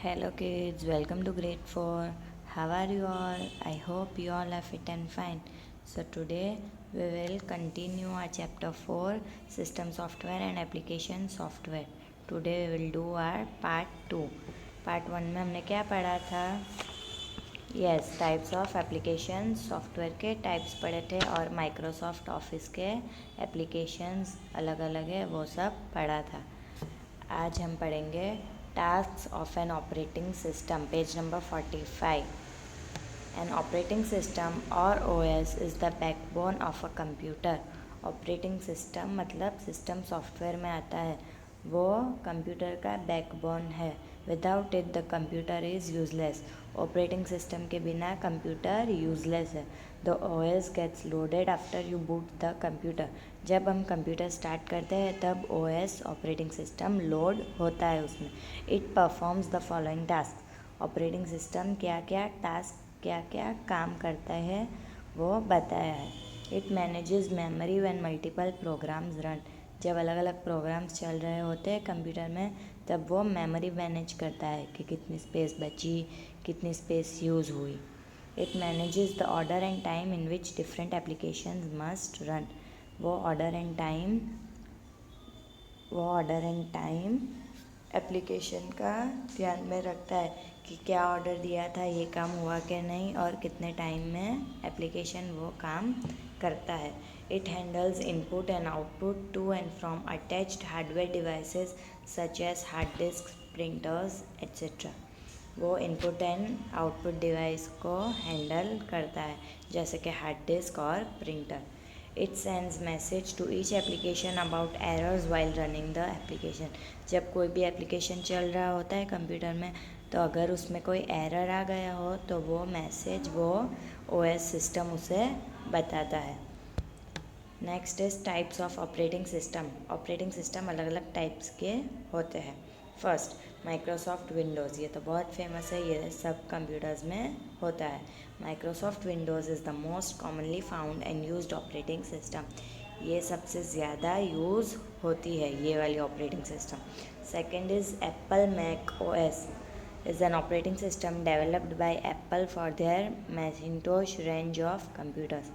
Hello kids, welcome to grade 4. How are you all? I hope you all are fit and fine. So today we will continue our chapter 4 System Software and Application Software. Today we will do our part 2. Part 1 में हमने क्या पढ़ा था? Yes, types of application software के types पढ़े थे और Microsoft office के एप्लीकेशंस अलग अलग है वो सब पढ़ा था. आज हम पढ़ेंगे tasks of an operating system, page number 45. An operating system और OS is the backbone of a computer. Operating system मतलब सिस्टम सॉफ्टवेयर में आता है, वो कंप्यूटर का बैकबोन है. Without it the computer is useless. Operating system के बिना कंप्यूटर यूजलेस है. The OS gets loaded after you boot the computer. जब हम कंप्यूटर स्टार्ट करते हैं तब ओएस ऑपरेटिंग सिस्टम लोड होता है उसमें. It performs the following task. Operating system क्या क्या टास्क क्या क्या काम करता है वो बताया है. It manages memory when multiple programs run. जब अलग अलग प्रोग्राम्स चल रहे होते हैं कंप्यूटर में तब वो मेमोरी मैनेज करता है कि कितनी स्पेस बची, कितनी स्पेस यूज़ हुई. It manages the order and time in which different applications must run. वो ऑर्डर एंड टाइम एप्लीकेशन का ध्यान में रखता है कि क्या ऑर्डर दिया था, ये काम हुआ कि नहीं और कितने टाइम में एप्लीकेशन वो काम करता है. It handles input and output to and from attached hardware devices such as hard disk, printers etcetera. वो इनपुट एंड आउटपुट डिवाइस को हैंडल करता है जैसे कि हार्ड डिस्क और printer. It sends message to each application about errors while running the application. जब कोई भी एप्लीकेशन चल रहा होता है कंप्यूटर में तो अगर उसमें कोई एरर आ गया हो तो वो मैसेज वो ओएस सिस्टम उसे बताता है. Next is types of operating system. Operating system अलग अलग टाइप्स के होते हैं. First, Microsoft Windows. ये तो बहुत फेमस है, ये सब कंप्यूटर्स में होता है. Microsoft Windows is the most commonly found and used operating system. ये सबसे ज़्यादा यूज़ होती है ये वाली operating system. Second is Apple Mac OS is an operating system developed by Apple for their Macintosh range of computers.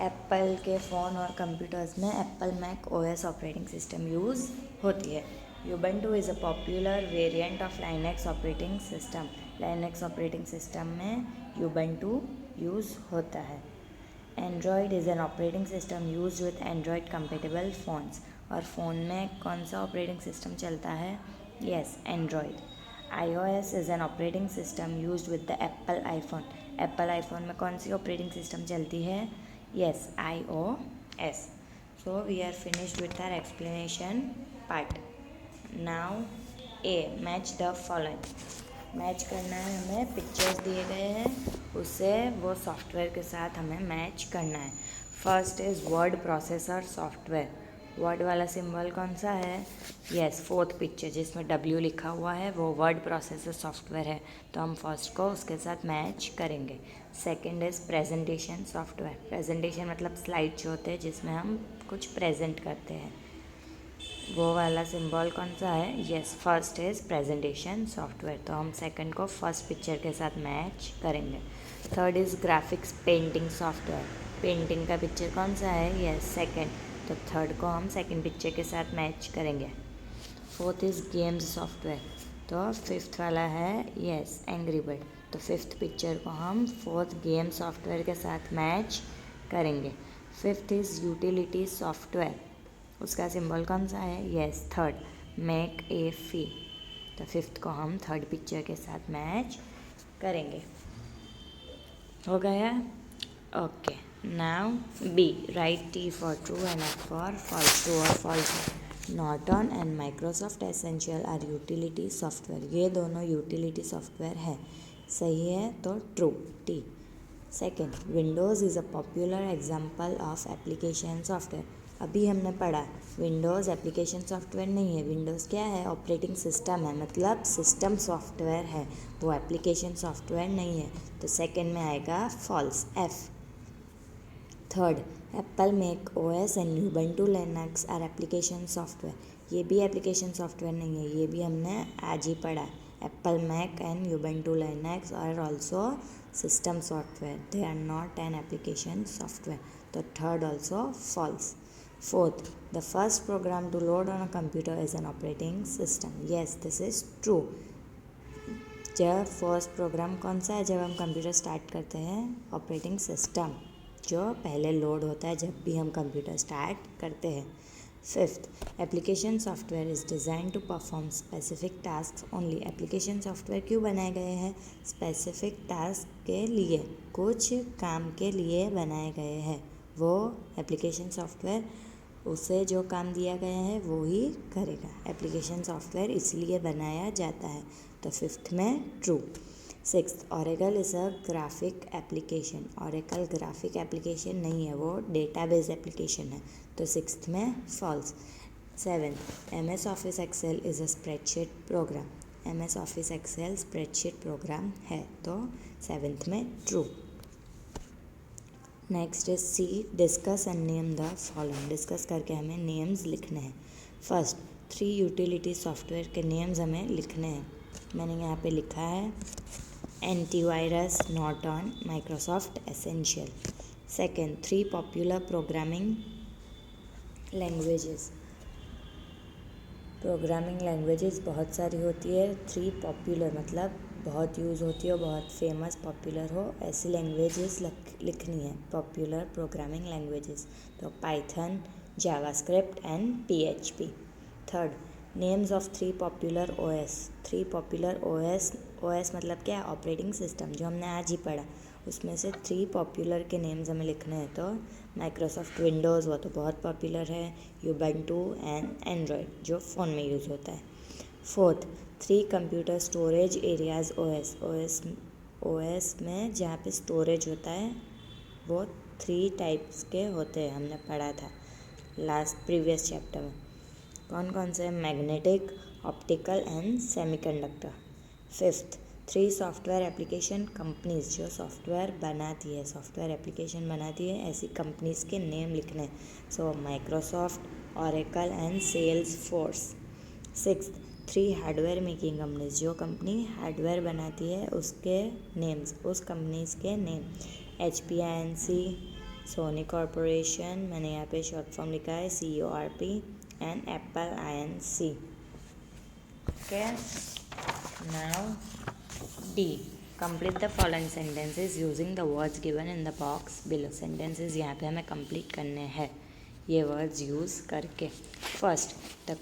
Apple के phone और computers में Apple Mac OS operating system use होती है. Ubuntu is a popular variant of Linux operating system. Linux operating system में Ubuntu use होता है. Android is an operating system use with Android compatible phones. और phone में कौन सा operating system चलता है? Yes, Android. iOS is an operating system use with the Apple iPhone. Apple iPhone में कौन सी ऑपरेटिंग सिस्टम चलती है? Yes, iOS. So we are finished with our explanation part. Now A, match the following. Match करना है हमें, pictures दिए गए हैं उसे वो सॉफ्टवेयर के साथ हमें मैच करना है. First is word processor software. Word वाला सिंबल कौन सा है? यस, फोर्थ पिक्चर जिसमें W लिखा हुआ है वो वर्ड प्रोसेसर सॉफ्टवेयर है, तो हम फर्स्ट को उसके साथ मैच करेंगे. Second is presentation software. Presentation मतलब स्लाइड जो होते हैं जिसमें हम कुछ प्रेजेंट करते हैं, वो वाला सिंबल कौन सा है? Yes, first is presentation software, तो हम सेकंड को फर्स्ट पिक्चर के साथ मैच करेंगे. Third is graphics painting software. Painting का पिक्चर कौन सा है? यस, सेकंड, तो थर्ड को हम सेकंड पिक्चर के साथ मैच करेंगे. फोर्थ इज़ गेम्स सॉफ्टवेयर, तो फिफ्थ वाला है यस एंग्री बर्ड, तो फिफ्थ पिक्चर को हम फोर्थ गेम सॉफ्टवेयर के साथ मैच करेंगे. Fifth is utility software. उसका सिंबल कौन सा है? यस, थर्ड, मेक ए फी, तो फिफ्थ को हम थर्ड पिक्चर के साथ मैच करेंगे. हो गया? Okay. Now B, right T for true and F for false. True और false. Norton and Microsoft Essential are utility software. ये दोनों यूटिलिटी सॉफ्टवेयर है. सही है तो true, T. Second, Windows is a popular example of application software. अभी हमने पढ़ा विंडोज़ एप्लीकेशन सॉफ्टवेयर नहीं है. विंडोज़ क्या है? ऑपरेटिंग सिस्टम है, मतलब सिस्टम सॉफ्टवेयर है, वो एप्लीकेशन सॉफ्टवेयर नहीं है, तो सेकेंड में आएगा false, F. Third, Apple Mac OS and Ubuntu Linux are application software. ये भी एप्लीकेशन सॉफ्टवेयर नहीं है, ये भी हमने आज ही पढ़ा। Apple Mac and Ubuntu Linux are also system software, they are not an application software. तो third also false. Fourth, the first program to load on a computer is an operating system. Yes, this is true. जब first program कौन सा है, जब हम computer start करते हैं, operating system जो पहले लोड होता है जब भी हम कंप्यूटर स्टार्ट करते हैं। Fifth, application software is design to perform specific task only. Application software क्यों बनाए गए हैं? स्पेसिफिक टास्क के लिए, कुछ काम के लिए बनाए गए हैं। वो एप्लीकेशन सॉफ्टवेयर, उसे जो काम दिया गया है वो ही करेगा। एप्लीकेशन सॉफ्टवेयर इसलिए बनाया जाता है। तो फिफ्थ में true. Sixth, Oracle is a graphic application. Oracle graphic application नहीं है, वो डेटाबेस एप्लीकेशन है। तो सिक्स्थ में false. Seventh, M S office Excel is a spreadsheet program. M S office Excel spreadsheet program है, तो सेवेंथ में true. Next is C, discuss and name the following. Discuss करके हमें नेम्स लिखने हैं। फर्स्ट, 3 यूटिलिटी सॉफ्टवेयर के नेम्स हमें लिखने हैं। मैंने यहाँ पे लिखा है antivirus, Norton, Microsoft essential. Second, 3 popular programming languages. Programming languages बहुत सारी होती है, 3 पॉपुलर मतलब बहुत यूज़ होती है, बहुत फेमस पॉपुलर हो, ऐसी लैंग्वेजेस लिखनी है, पॉपुलर प्रोग्रामिंग लैंग्वेजेस। तो Python, JavaScript and PHP। Third, names of 3 popular OS। 3 popular OS मतलब क्या है? ऑपरेटिंग सिस्टम, जो हमने आज ही पढ़ा, उसमें से 3 पॉपुलर के नेम्स हमें लिखने हैं। तो माइक्रोसॉफ्ट विंडोज़, वो तो बहुत पॉपुलर है, यूबेंटू एंड एंड्रॉयड जो फ़ोन में यूज़ होता है। Fourth, 3 computer storage areas OS में जहाँ पे स्टोरेज होता है वो 3 टाइप्स के होते हैं, हमने पढ़ा था लास्ट प्रीवियस चैप्टर में। कौन कौन से? Magnetic, optical and semiconductor. Fifth, 3 software application companies, जो सॉफ्टवेयर बनाती है, सॉफ्टवेयर एप्लीकेशन बनाती है, ऐसी कंपनीज के नेम लिखने हैं। So Microsoft, Oracle and Salesforce. Sixth, 3 hardware making companies, जो कंपनी हार्डवेयर बनाती है उसके नेम्स, उस कंपनीज के name. HP INC, Sony corporation, मैंने यहाँ पे शॉर्ट फॉर्म लिखा है CORP, and Apple INC. Okay, now D, complete the following sentences using the words given in the box below. sentences यहाँ पे हमें complete करने हैं ये words use करके। First, the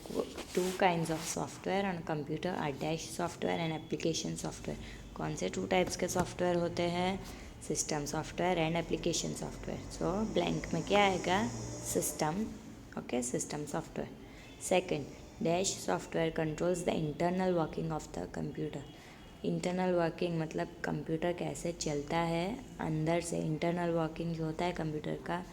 2 kinds of software on a computer are dash software and application software. कौन से 2 types के सॉफ्टवेयर होते हैं? System software and application software. So blank में क्या आएगा? System. Okay, system software. Second, dash software controls the internal working of the computer. Internal working मतलब computer कैसे चलता है अंदर से, इंटरनल वर्किंग जो होता है कंप्यूटर का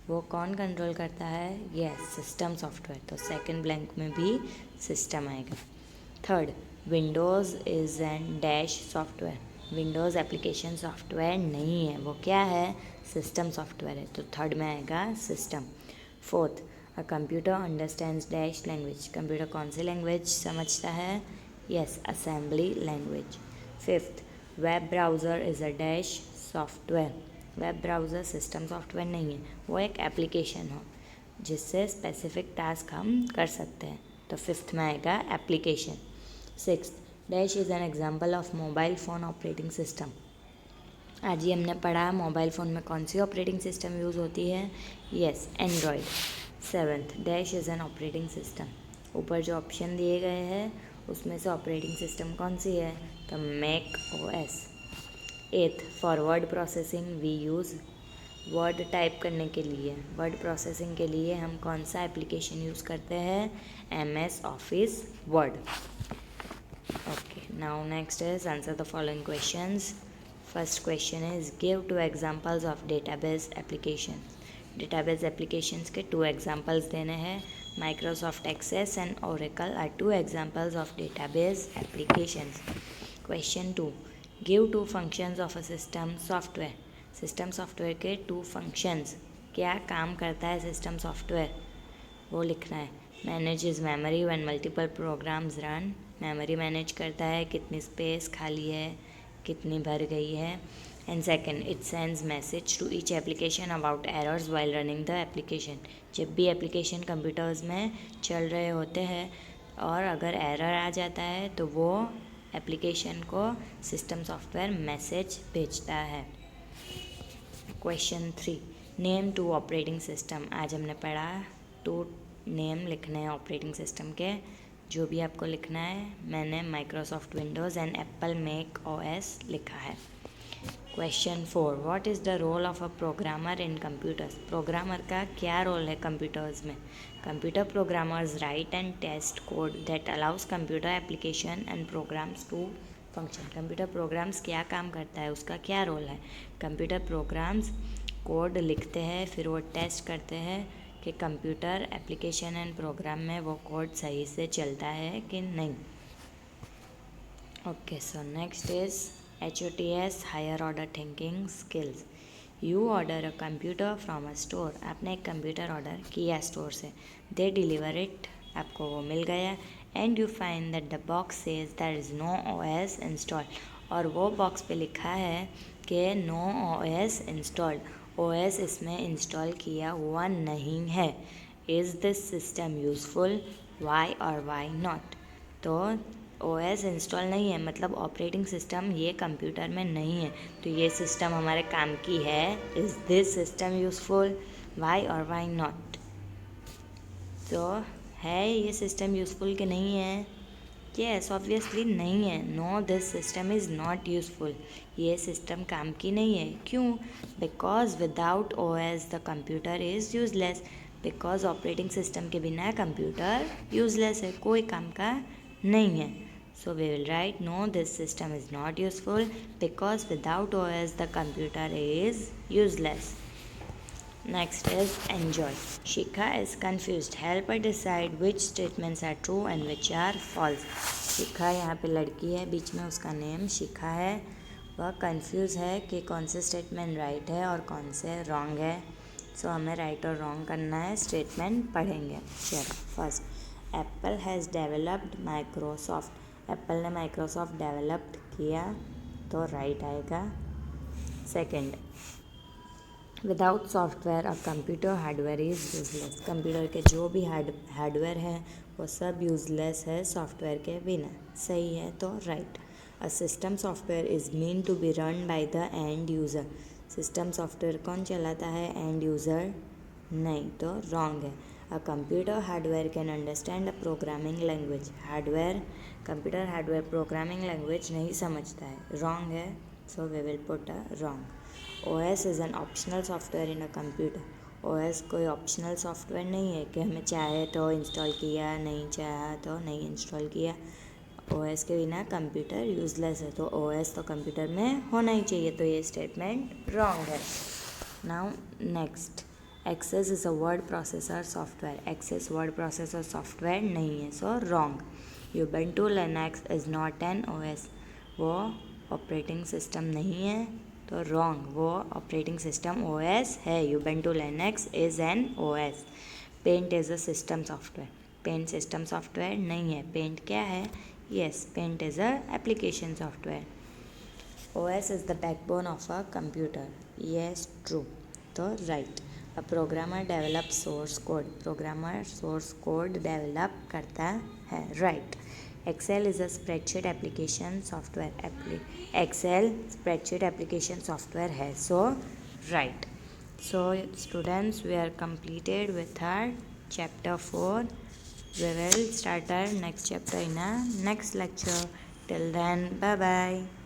वो कौन कंट्रोल करता है? Yes, system software. तो सेकेंड ब्लैंक में भी सिस्टम आएगा। Third, Windows is an dash software. Windows application software नहीं है, वो क्या है? सिस्टम सॉफ्टवेयर है, तो थर्ड में आएगा system. Fourth, a computer understands dash language. Computer कौन सी लैंग्वेज समझता है? Yes, assembly language. Fifth, web browser is a dash software. Web browser system software नहीं है, वो एक एप्लीकेशन हो जिससे स्पेसिफिक टास्क हम कर सकते हैं, तो फिफ्थ में आएगा application. Sixth, dash is an example of mobile phone operating system. आज ही हमने पढ़ा मोबाइल फ़ोन में कौन सी ऑपरेटिंग सिस्टम यूज़ होती है? Yes, Android. Seventh, dash is an operating system. ऊपर जो ऑप्शन दिए गए हैं उसमें से ऑपरेटिंग सिस्टम कौन सी है? तो Mac OS। Eighth, for word processing we use, word type करने के लिए, वर्ड प्रोसेसिंग के लिए हम कौन सा एप्लीकेशन यूज़ करते हैं? MS office word. Okay, now next is answer the following questions. First question is give 2 examples of database application. Database applications के 2 एग्जांपल्स देने हैं। Microsoft Access and Oracle are 2 examples of database applications. Question 2, give 2 functions of a system software. System software के 2 functions, क्या काम करता है system software, वो लिखना है। Manages memory when multiple programs run, memory manage करता है कितनी स्पेस खाली है, कितनी भर गई है. And second, it sends message to each application about errors while running the application. जब भी एप्लीकेशन कंप्यूटर्स में चल रहे होते हैं और अगर एरर आ जाता है तो वो एप्लीकेशन को सिस्टम सॉफ्टवेयर मैसेज भेजता है. Question 3, name 2 operating system. आज हमने पढ़ा 2 नेम लिखने हैं ऑपरेटिंग सिस्टम के. जो भी आपको लिखना है, मैंने Microsoft Windows and Apple Mac OS लिखा है. Question 4, what is the role of a programmer in computers. Programmer का क्या रोल है कंप्यूटर्स में. Computer programmers write and test code that allows computer application and programs to function. Computer programs क्या काम करता है, उसका क्या रोल है. कंप्यूटर प्रोग्राम्स कोड लिखते हैं, फिर वो टेस्ट करते हैं कि कंप्यूटर एप्लीकेशन एंड प्रोग्राम में वो कोड सही से चलता है कि नहीं. Okay, so next is HOTS, higher order thinking skills. You order a computer from a store. आपने एक कंप्यूटर ऑर्डर किया स्टोर से. दे डिलीवर इट, आपको वो मिल गया. And you find that the box says that is no OS install. और वो बॉक्स पे लिखा है कि नो OS इंस्टॉल्ड. OS इसमें इंस्टॉल किया हुआ नहीं है. Is this system useful, why or why not. तो OS इंस्टॉल नहीं है, मतलब ऑपरेटिंग सिस्टम ये कंप्यूटर में नहीं है, तो ये सिस्टम हमारे काम की है. Is this system useful, why or why not. तो है ये सिस्टम यूज़फुल कि नहीं है. यस, ऑब्वियसली नहीं है. No, this system is not useful. ये सिस्टम काम की नहीं है. क्यों. Because without OS the computer is useless. Because operating system के बिना कंप्यूटर यूज़लेस है, कोई काम का नहीं है. So we will write no, this system is not useful because without OS the computer is useless. Next is enjoy. Shikha is confused. Help her decide which statements are true and which are false. शिखा यहाँ पे लड़की है, बीच में उसका name शिखा है. वह confuse है कि कौन से स्टेटमेंट राइट है और कौन से रॉन्ग है. सो हमें राइट और रॉन्ग करना है. स्टेटमेंट पढ़ेंगे. चलो, first, Apple has developed Microsoft. Apple ने माइक्रोसॉफ्ट डेवलप्ड किया, तो राइट आएगा. Second, without software a computer hardware is useless. Computer के जो भी हार्डवेयर है वो सब यूजलेस है सॉफ्टवेयर के बिना. सही है, तो right. A system software is mean to be run by the end user. System software कौन चलाता है, एंड यूज़र नहीं, तो रॉन्ग है. A computer hardware can understand a programming language. Computer hardware programming language नहीं समझता है, रॉन्ग है. So we will put a wrong. OS is an optional software in a computer. OS कोई optional software नहीं है कि हमें चाहे तो इंस्टॉल किया, नहीं चाहा तो नहीं इंस्टॉल किया. OS के बिना कंप्यूटर यूजलेस है, तो OS तो कंप्यूटर में होना ही चाहिए, तो ये स्टेटमेंट रॉन्ग है. Now next, Access is a word processor software. Access word processor software नहीं है, so wrong. Ubuntu Linux is not an OS. वो ऑपरेटिंग सिस्टम नहीं है, तो रॉन्ग. वो ऑपरेटिंग सिस्टम OS है. Ubuntu Linux is an OS. Paint is a system software. Paint system software नहीं है. पेंट क्या है, yes, paint is a application software. OS is the backbone of a computer. Yes, true, तो right. A programmer develop source code. Programmer source code develop करता है, right. Excel is a spreadsheet application software. Excel spreadsheet application software है, so right. So students, we are completed with our chapter 4. We will start our next chapter in our next lecture. Till then, bye bye.